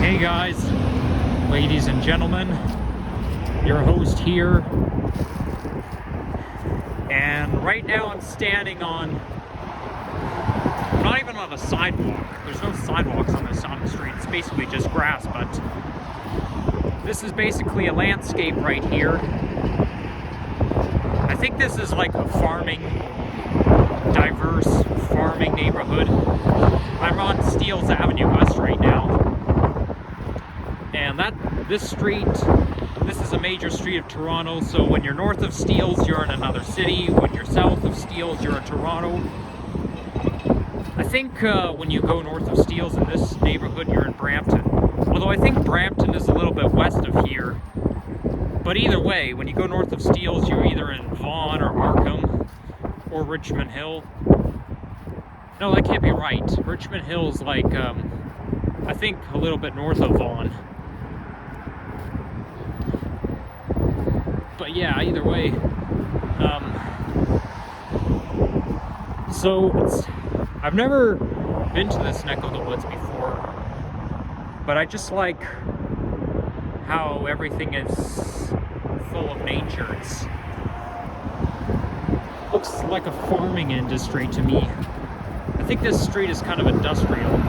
Hey guys, ladies and gentlemen, your host here, and right now I'm standing on, not even on a sidewalk. There's no sidewalks on this side of the street. It's basically just grass, but this is basically a landscape right here. I think this is like a diverse farming neighborhood. I'm on Steeles Avenue West right now, and this is a major street of Toronto. So when you're north of Steeles, you're in another city. When you're south of Steeles, you're in Toronto. I think when you go north of Steeles in this neighborhood, you're in Brampton. Although I think Brampton is a little bit west of here. But either way, when you go north of Steeles, you're either in Vaughan or Markham or Richmond Hill. No, that can't be right. Richmond Hill is like, I think a little bit north of Vaughan. But yeah, either way. I've never been to this neck of the woods before, but I just like how everything is full of nature. It looks like a farming industry to me. I think this street is kind of industrial.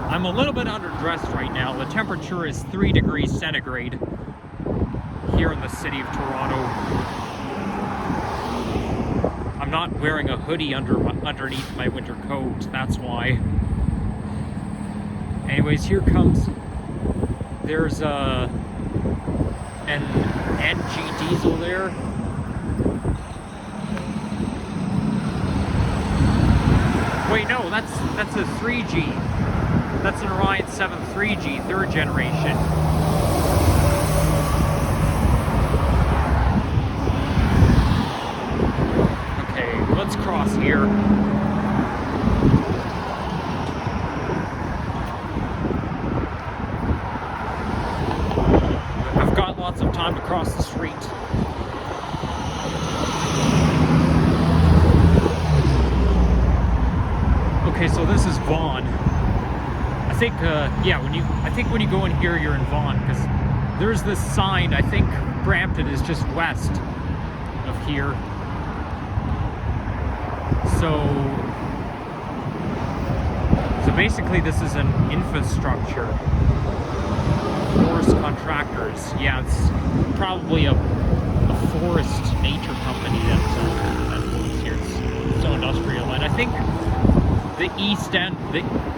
I'm a little bit underdressed right now. The temperature is 3 degrees centigrade here in the city of Toronto. I'm not wearing a hoodie underneath my winter coat, that's why. Anyways, there's an NG diesel there. Wait, no, that's a 3G. That's an Orion 7 3G, third generation. Okay, let's cross here. I've got lots of time to cross the street. Okay, so this is Vaughan. I think when you go in here, you're in Vaughan, because there's this sign. I think Brampton is just west of here. So basically this is an infrastructure. Forest contractors. Yeah, it's probably a forest nature company that works here. It's so industrial. And I think the east end,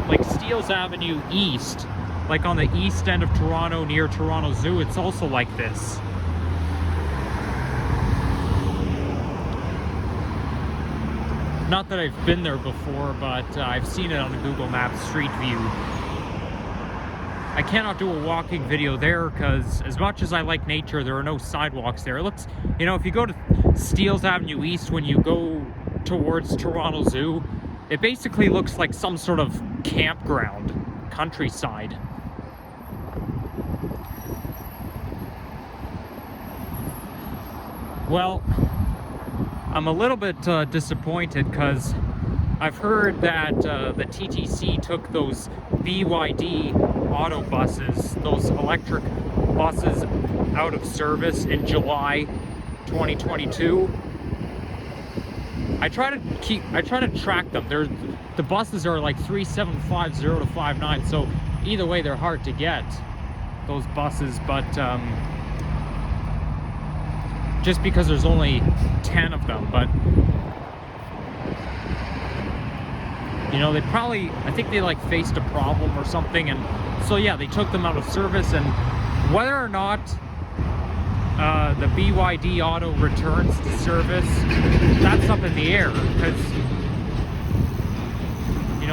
like Steeles Avenue East, like on the east end of Toronto near Toronto Zoo, it's also like this. Not that I've been there before, but I've seen it on the Google Maps Street View. I cannot do a walking video there because as much as I like nature, there are no sidewalks there. It looks, if you go to Steeles Avenue East when you go towards Toronto Zoo, it basically looks like some sort of campground, countryside. Well, I'm a little bit disappointed because I've heard that the TTC took those BYD auto buses, those electric buses, out of service in July 2022. I try to track them. The buses are like 3750 to 59, so either way they're hard to get, those buses, but just because there's only 10 of them. But I think they like faced a problem or something, and so yeah, they took them out of service. And whether or not the BYD auto returns to service, that's up in the air, because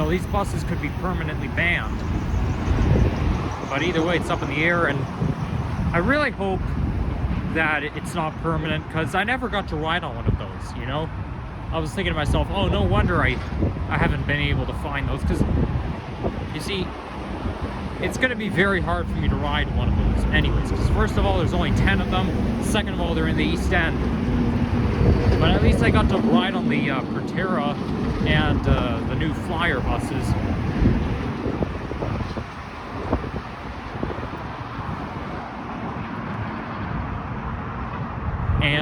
these buses could be permanently banned. But either way, it's up in the air, and I really hope that it's not permanent, because I never got to ride on one of those. I was thinking to myself, oh, no wonder I haven't been able to find those, because you see, it's going to be very hard for me to ride one of those anyways, because first of all, there's only 10 of them. Second of all, they're in the East End. But at least I got to ride on the Proterra and the new Flyer buses.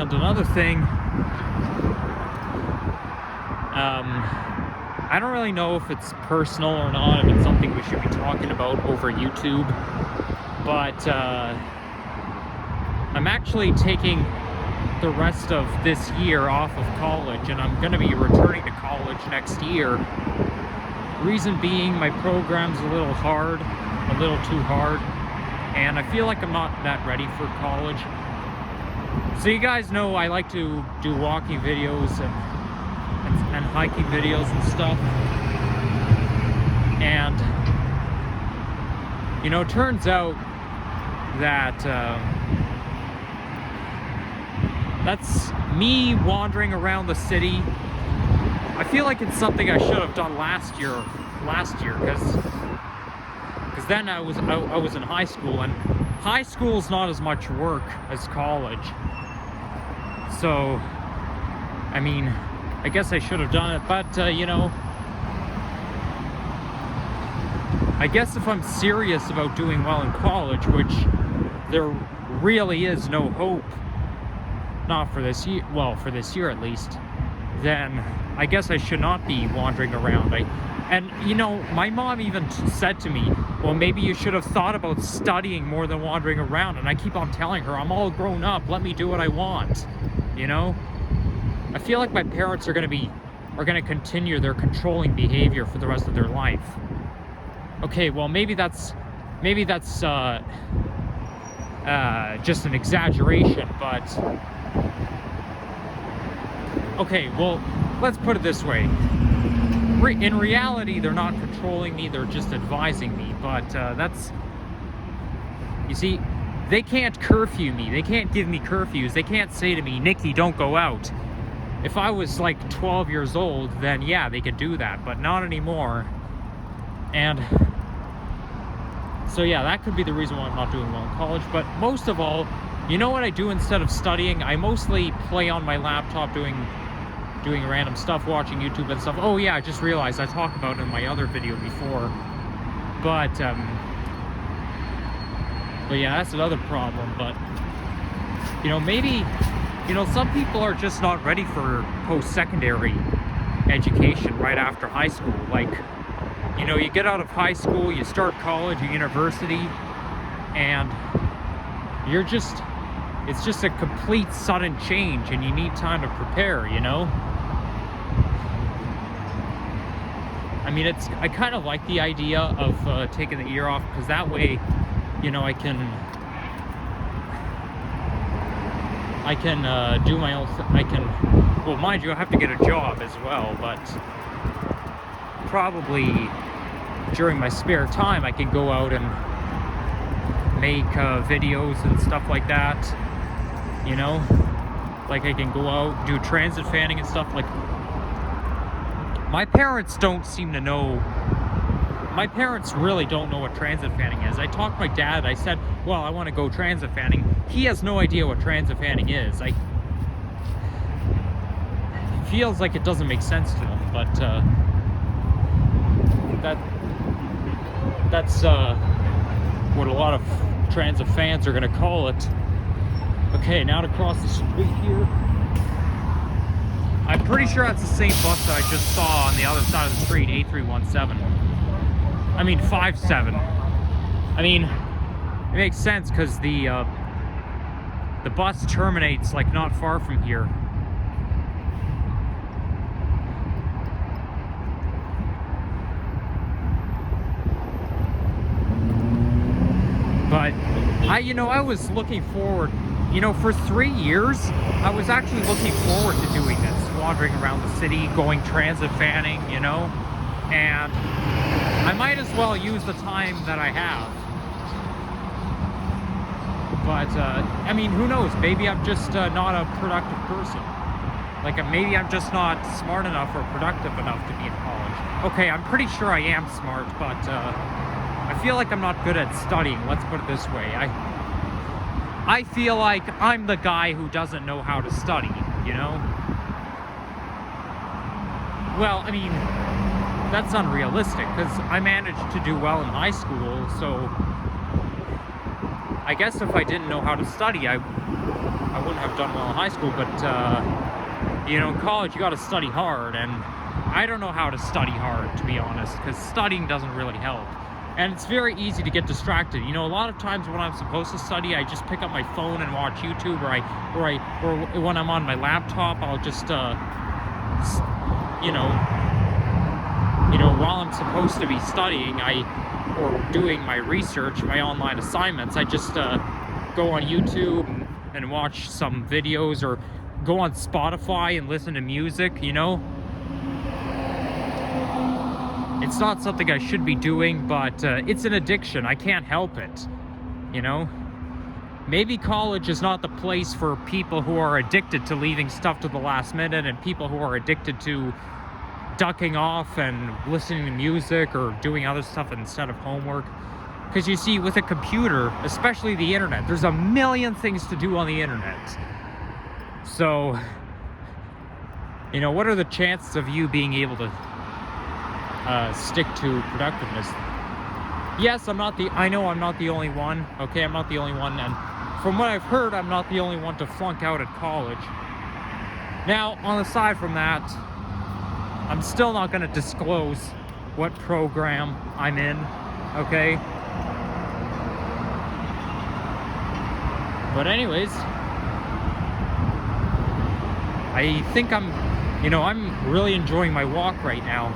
And another thing, I don't really know if it's personal or not, if it's something we should be talking about over YouTube, but I'm actually taking the rest of this year off of college, and I'm going to be returning to college next year. Reason being, my program's a little hard, a little too hard, and I feel like I'm not that ready for college. So you guys know I like to do walking videos and hiking videos and stuff. And, you know, it turns out that that's me wandering around the city. I feel like it's something I should have done last year, because then I was in high school, and high school's not as much work as college. So, I mean, I guess I should have done it, but you know, I guess if I'm serious about doing well in college, which there really is no hope, not for this year, well, for this year at least, then I guess I should not be wandering around. And you know, my mom even said to me, well, maybe you should have thought about studying more than wandering around. And I keep on telling her, I'm all grown up, let me do what I want, you know? I feel like my parents are gonna continue their controlling behavior for the rest of their life. Okay, well, maybe that's just an exaggeration, but okay, well, let's put it this way. In reality, they're not controlling me, they're just advising me, but you see, they can't curfew me, they can't give me curfews, they can't say to me, Nikki, don't go out. If I was like 12 years old, then yeah, they could do that, but not anymore. And so yeah, that could be the reason why I'm not doing well in college. But most of all, you know what I do instead of studying? I mostly play on my laptop doing random stuff, watching YouTube and stuff. Oh yeah, I just realized I talked about it in my other video before. But yeah, that's another problem. But you know, maybe, you know, some people are just not ready for post-secondary education right after high school. Like, you know, you get out of high school, you start college or university, and it's just a complete sudden change, and you need time to prepare, you know? I mean, I kind of like the idea of taking the year off, because that way, you know, I can do my own, well, mind you, I have to get a job as well, but probably during my spare time I can go out and make videos and stuff like that, you know? Like, I can go out, do transit fanning and stuff. Like, my parents don't seem to know, my parents really don't know what transit fanning is. I talked to my dad, I said, well, I want to go transit fanning. He has no idea what transit fanning is. Like, it feels like it doesn't make sense to him, but that's what a lot of transit fans are gonna call it. Okay, now to cross the street here. I'm pretty sure that's the same bus that I just saw on the other side of the street, 8317. I mean 57. I mean, it makes sense because the bus terminates like not far from here. But I was looking forward, you know, for 3 years, I was actually looking forward to doing this, wandering around the city, going transit fanning, you know, and I might as well use the time that I have. But, I mean, who knows, maybe I'm just not a productive person. Like, maybe I'm just not smart enough or productive enough to be in college. Okay, I'm pretty sure I am smart, but, I feel like I'm not good at studying, let's put it this way. I feel like I'm the guy who doesn't know how to study, you know? Well, I mean, that's unrealistic, because I managed to do well in high school, so I guess if I didn't know how to study, I wouldn't have done well in high school, but you know, in college you got to study hard, and I don't know how to study hard, to be honest, because studying doesn't really help. And it's very easy to get distracted. You know, a lot of times when I'm supposed to study, I just pick up my phone and watch YouTube, or when I'm on my laptop, I'll just, you know, while I'm supposed to be studying, or doing my research, my online assignments, I just go on YouTube and watch some videos, or go on Spotify and listen to music, you know? It's not something I should be doing, but it's an addiction. I can't help it, you know? Maybe college is not the place for people who are addicted to leaving stuff to the last minute, and people who are addicted to ducking off and listening to music or doing other stuff instead of homework. Because you see, with a computer, especially the internet, there's a million things to do on the internet. So, you know, what are the chances of you being able to stick to productiveness? Yes, I know I'm not the only one. Okay, I'm not the only one, and from what I've heard, I'm not the only one to flunk out at college. Now, on the side from that, I'm still not going to disclose what program I'm in, okay? But anyways, I think I'm really enjoying my walk right now.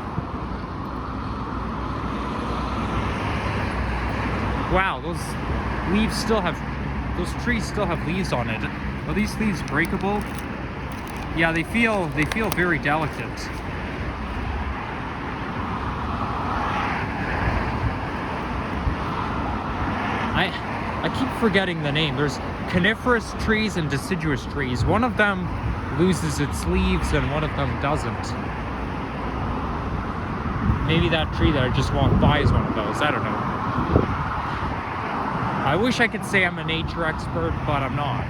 Wow, those trees still have leaves on it. Are these leaves breakable? Yeah, they feel very delicate. I keep forgetting the name. There's coniferous trees and deciduous trees. One of them loses its leaves and one of them doesn't. Maybe that tree that I just walked by is one of those. I don't know. I wish I could say I'm a nature expert, but I'm not.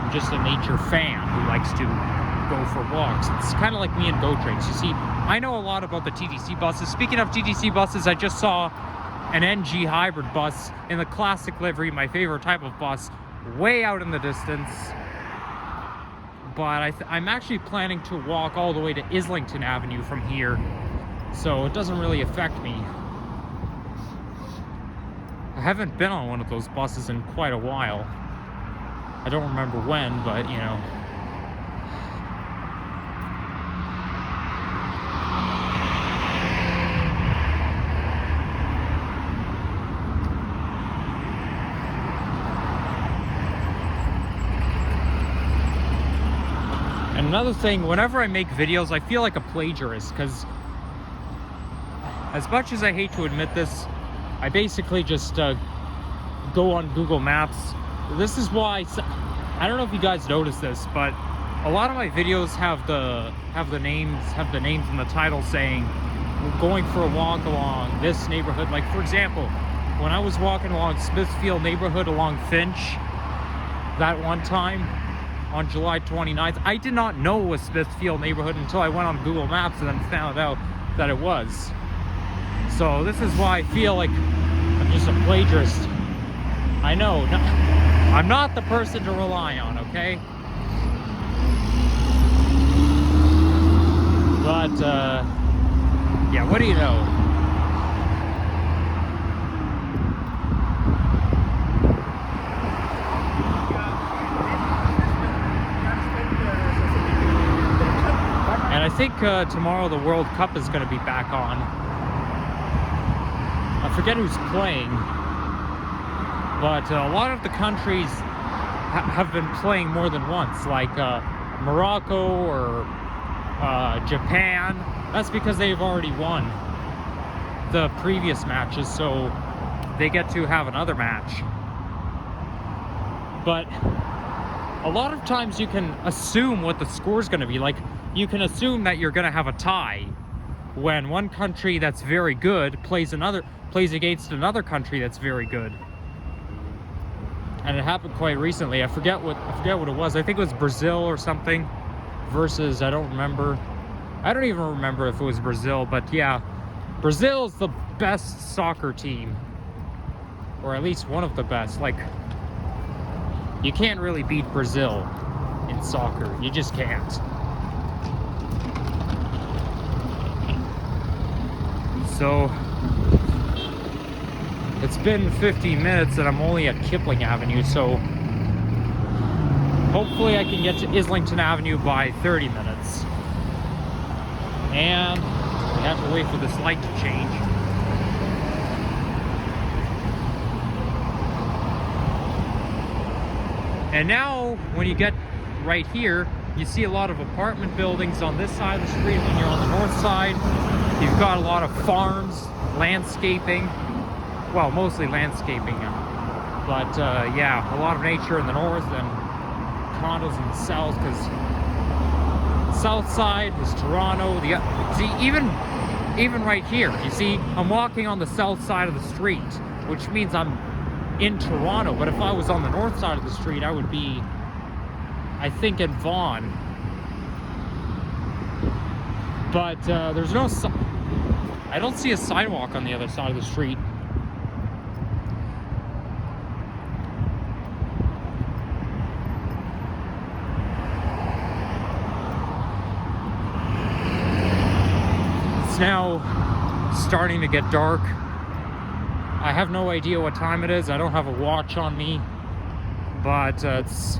I'm just a nature fan who likes to go for walks. It's kind of like me and GO trains. You see, I know a lot about the TTC buses. Speaking of TTC buses, I just saw an NG hybrid bus in the classic livery, my favorite type of bus, way out in the distance. But I'm actually planning to walk all the way to Islington Avenue from here, so it doesn't really affect me. I haven't been on one of those buses in quite a while. I don't remember when, but you know. And another thing, whenever I make videos, I feel like a plagiarist, because as much as I hate to admit this, I basically just go on Google Maps. This is why, I don't know if you guys noticed this, but a lot of my videos have the names in the title saying we're going for a walk along this neighborhood. Like, for example, when I was walking along Smithfield neighborhood along Finch that one time on July 29th, I did not know it was Smithfield neighborhood until I went on Google Maps and then found out that it was. So this is why I feel like I'm just a plagiarist. I know, I'm not the person to rely on, okay? But, yeah, what do you know? And I think tomorrow the World Cup is going to be back on. I forget who's playing, but a lot of the countries have been playing more than once, like Morocco or Japan. That's because they've already won the previous matches, so they get to have another match. But a lot of times you can assume what the score's going to be. Like, you can assume that you're going to have a tie when one country that's very good plays against another country that's very good. And it happened quite recently. I forget what it was. I think it was Brazil or something versus, I don't remember. I don't even remember if it was Brazil, but yeah, Brazil's the best soccer team. or at least one of the best. Like, you can't really beat Brazil in soccer. You just can't. So it's been 15 minutes and I'm only at Kipling Avenue, so hopefully I can get to Islington Avenue by 30 minutes. And we have to wait for this light to change. And now, when you get right here, you see a lot of apartment buildings on this side of the street. When you're on the north side, you've got a lot of farms, landscaping. Well, mostly landscaping. But yeah, a lot of nature in the north and condos in the south, because the south side is Toronto. See, even right here, you see, I'm walking on the south side of the street, which means I'm in Toronto. But if I was on the north side of the street, I would be, I think, in Vaughan. But there's no, I don't see a sidewalk on the other side of the street. It's now starting to get dark. I have no idea what time it is. I don't have a watch on me, but it's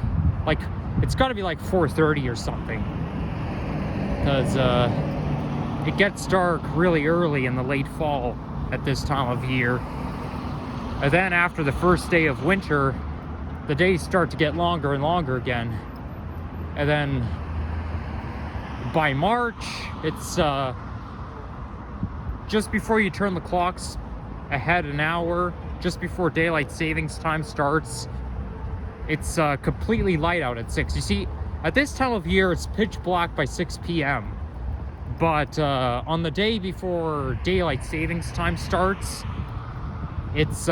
got to be like 4:30 or something, because it gets dark really early in the late fall at this time of year. And then after the first day of winter, the days start to get longer and longer again. And then by March, it's just before you turn the clocks ahead an hour, just before daylight savings time starts, it's completely light out at 6. You see, at this time of year, it's pitch black by 6 p.m. But on the day before daylight savings time starts, it's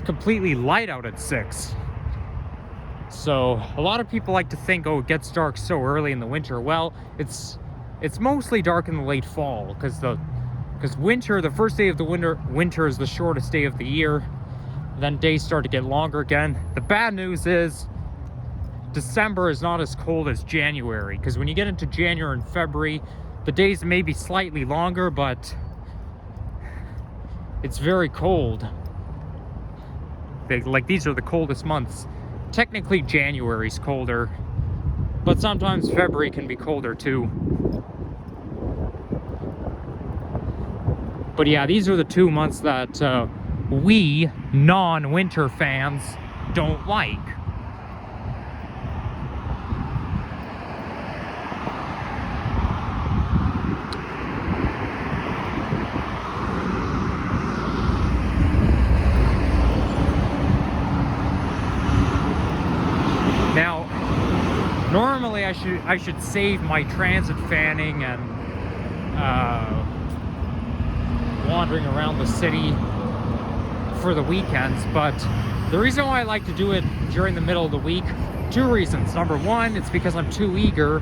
completely light out at 6. So a lot of people like to think, oh, it gets dark so early in the winter. Well, it's mostly dark in the late fall, because winter, the first day of the winter is the shortest day of the year. Then days start to get longer again. The bad news is December is not as cold as January, because when you get into January and February, the days may be slightly longer, but it's very cold. Like, these are the coldest months. Technically January's colder, but sometimes February can be colder too. But yeah, these are the 2 months that we non-winter fans don't like. Now, normally I should save my transit fanning and wandering around the city for the weekends, but the reason why I like to do it during the middle of the week, 2 reasons. Number one, it's because I'm too eager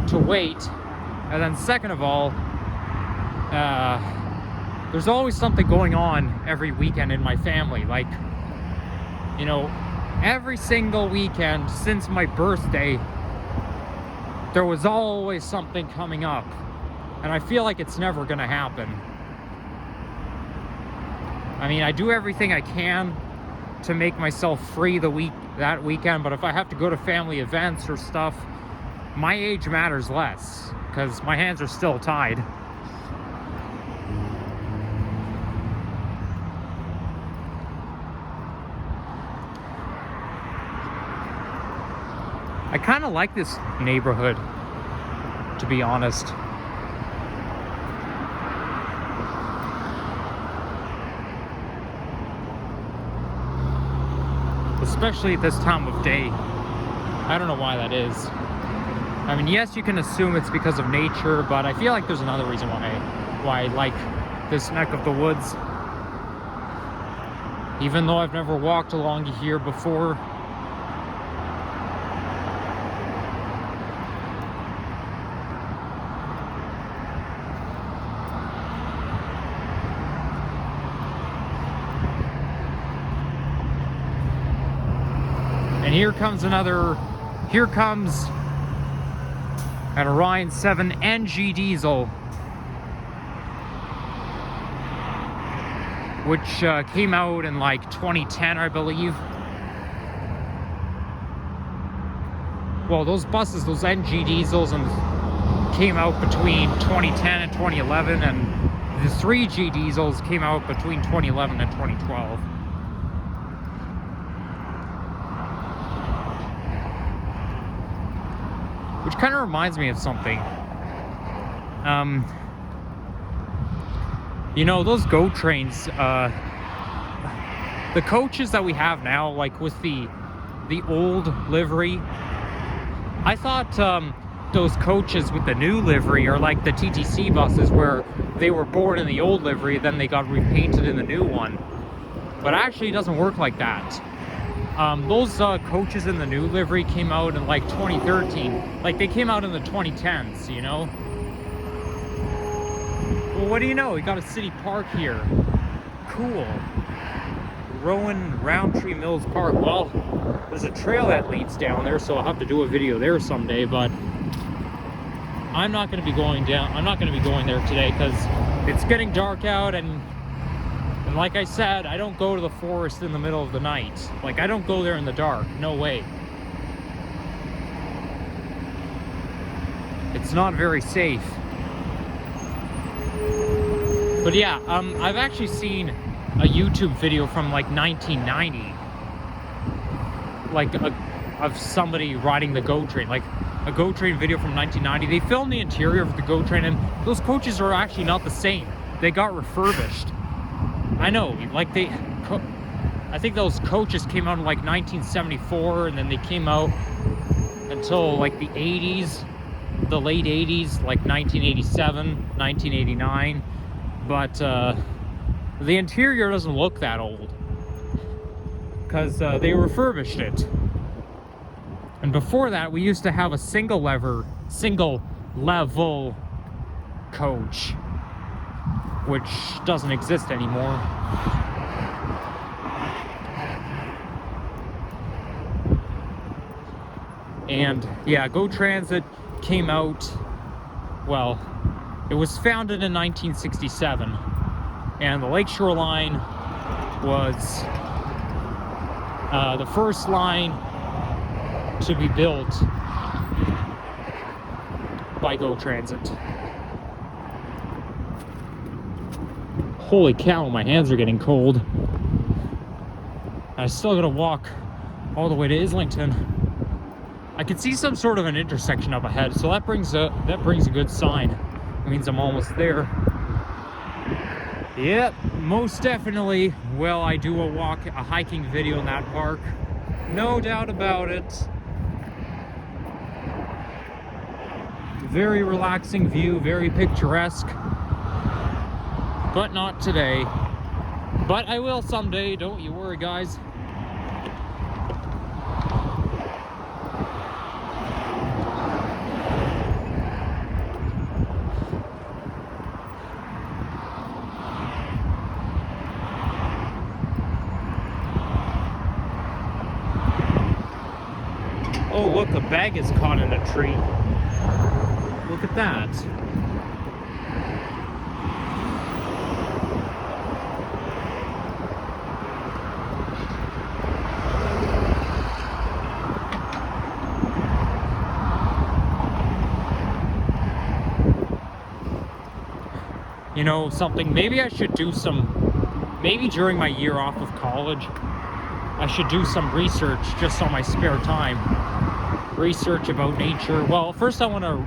to wait, and then second of all, there's always something going on every weekend in my family. Like, you know, every single weekend since my birthday, there was always something coming up, and I feel like it's never gonna happen. I mean, I do everything I can to make myself free that weekend, but if I have to go to family events or stuff, my age matters less, because my hands are still tied. I kind of like this neighborhood, to be honest. Especially at this time of day. I don't know why that is. I mean, yes, you can assume it's because of nature, but I feel like there's another reason why I like this neck of the woods. Even though I've never walked along here before. here comes an Orion 7 NG diesel, which came out in like 2010, I believe. Well, those buses, those NG diesels, came out between 2010 and 2011, and the 3G diesels came out between 2011 and 2012. Which kind of reminds me of something. You know, those GO trains, the coaches that we have now, like with the old livery, I thought those coaches with the new livery are like the TTC buses, where they were born in the old livery, then they got repainted in the new one. But actually it doesn't work like that. Those coaches in the new livery came out in like 2013. Like, they came out in the 2010s, you know? Well, what do you know? We got a city park here. Cool. Rowantree Mills Park. Well, there's a trail that leads down there, so I'll have to do a video there someday, but I'm not going to be going down. I'm not going to be going there today because it's getting dark out, and like I said, I don't go to the forest in the middle of the night. Like, I don't go there in the dark. No way. It's not very safe. But yeah, I've actually seen a YouTube video from like 1990, like of somebody riding the GO train, like a GO train video from 1990. They filmed the interior of the GO train, and those coaches are actually not the same. They got refurbished. I know, like I think those coaches came out in like 1974, and then they came out until like the 80s, the late 80s, like 1987, 1989. But the interior doesn't look that old because they refurbished it. And before that, we used to have a single level coach, which doesn't exist anymore. And yeah, GO Transit came out, well, it was founded in 1967, and the Lakeshore Line was the first line to be built by GO Transit. Holy cow, my hands are getting cold. I still gotta walk all the way to Islington. I can see some sort of an intersection up ahead, so that brings a good sign. It means I'm almost there. Yep, most definitely will I do a hiking video in that park. No doubt about it. Very relaxing view, very picturesque. But not today. But I will someday, don't you worry, guys. Oh, look, a bag is caught in a tree. Look at that. You know, something, maybe I should do maybe during my year off of college, I should do some research just on my spare time. Research about nature. Well, first I want to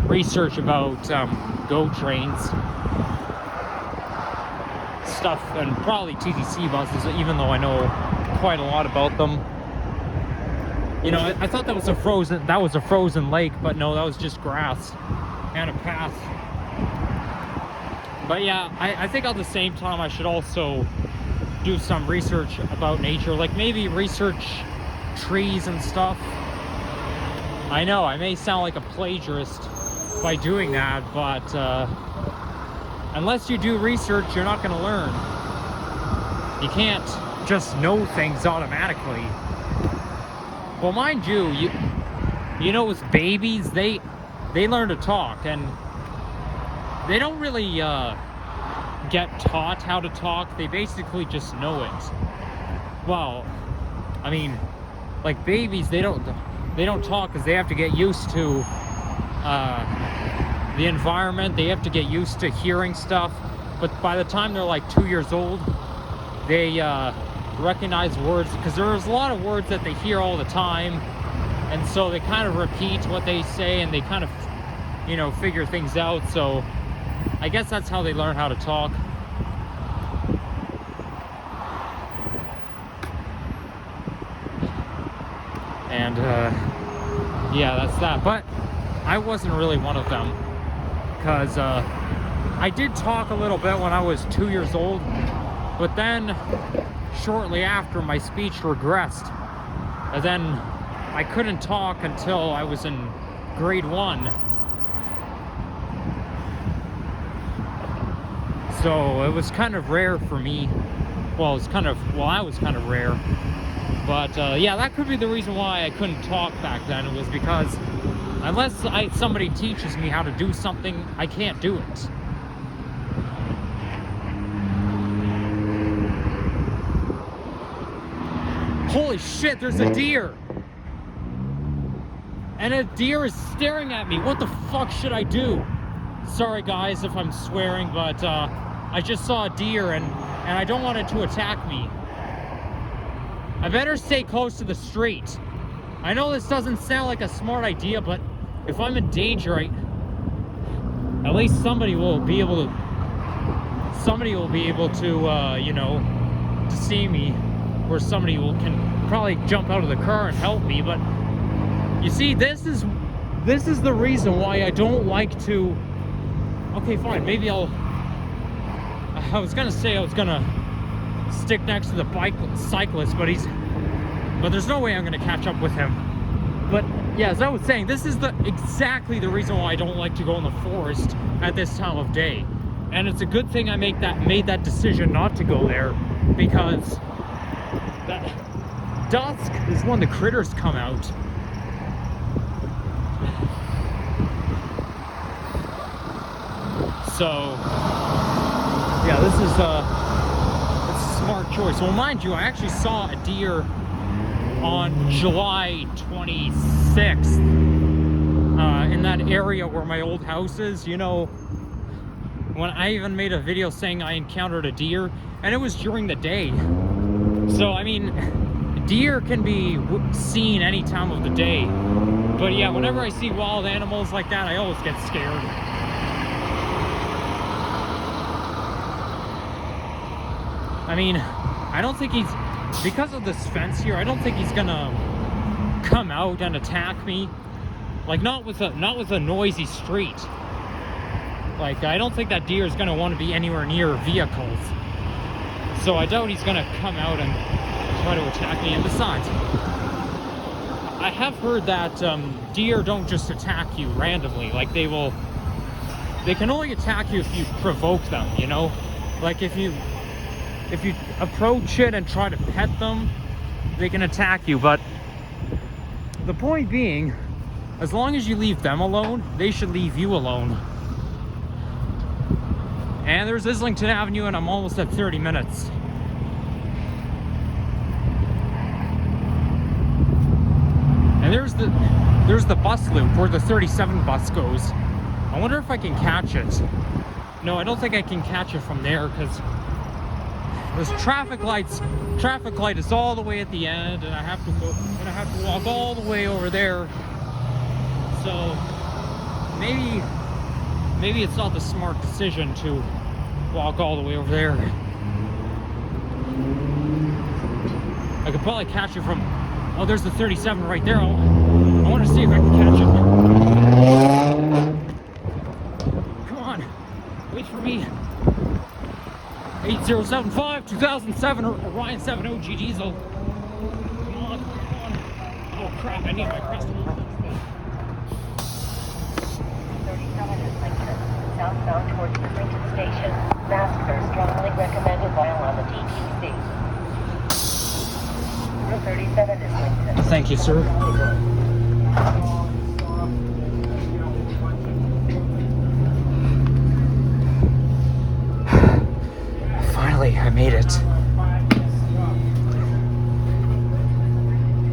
research about GO trains stuff, and probably TTC buses, even though I know quite a lot about them. You know, I thought that was a frozen lake, but no, that was just grass and a path. But yeah, I think at the same time I should also do some research about nature, like maybe research trees and stuff. I know I may sound like a plagiarist by doing that, but unless you do research, you're not going to learn. You can't just know things automatically. Well, mind you, you know, with babies, they learn to talk, and they don't really get taught how to talk. They basically just know it. Well, I mean, like babies, they don't talk because they have to get used to the environment. They have to get used to hearing stuff. But by the time they're like 2 years old, they recognize words, because there's a lot of words that they hear all the time, and so they kind of repeat what they say, and they kind of, you know, figure things out. So I guess that's how they learn how to talk. And yeah, that's that. But I wasn't really one of them, because I did talk a little bit when I was 2 years old, but then shortly after, my speech regressed, and then I couldn't talk until I was in grade 1. So it was kind of rare for me. Well, I was kind of rare. But yeah, that could be the reason why I couldn't talk back then. It was because unless somebody teaches me how to do something, I can't do it. Holy shit, there's a deer! And a deer is staring at me. What the fuck should I do? Sorry guys if I'm swearing, but I just saw a deer and I don't want it to attack me. I better stay close to the street. I know this doesn't sound like a smart idea, but if I'm in danger, at least somebody will be able to, you know, to see me, or somebody can probably jump out of the car and help me. But you see, this is the reason why I don't like to. Okay, fine. Maybe I was gonna say I was gonna stick next to the cyclist, but there's no way I'm gonna catch up with him. But yeah, as I was saying, this is exactly the reason why I don't like to go in the forest at this time of day. And it's a good thing I made that decision not to go there, because that dusk is when the critters come out. So yeah, this is a smart choice. Well, mind you, I actually saw a deer on July 26th in that area where my old house is. You know, when I even made a video saying I encountered a deer, and it was during the day. So I mean, deer can be seen any time of the day. But yeah, whenever I see wild animals like that, I always get scared. I mean, I don't think because of this fence here, I don't think he's gonna come out and attack me. Like, not with a noisy street. Like, I don't think that deer is gonna want to be anywhere near vehicles. So I doubt he's gonna come out and try to attack me. And besides, I have heard that deer don't just attack you randomly. Like, they can only attack you if you provoke them, you know? Like, if you approach it and try to pet them, they can attack you. But the point being, as long as you leave them alone, they should leave you alone. And there's Islington Avenue, and I'm almost at 30 minutes. And there's the bus loop where the 37 bus goes. I wonder if I can catch it. No, I don't think I can catch it from there, because there's traffic light is all the way at the end, and I have to walk all the way over there. So maybe it's not the smart decision to walk all the way over there. I could probably catch it from, oh, there's the 37 right there. I want to see if I can catch it. Come on, wait for me. 8075 2007 Orion 7 OG diesel. Come on. Oh crap, I need my crystal. 37 Islington, southbound towards Islington Station. Master strongly recommended while on the DTC. Route 37 Islington. Thank you, sir. Finally, I made it.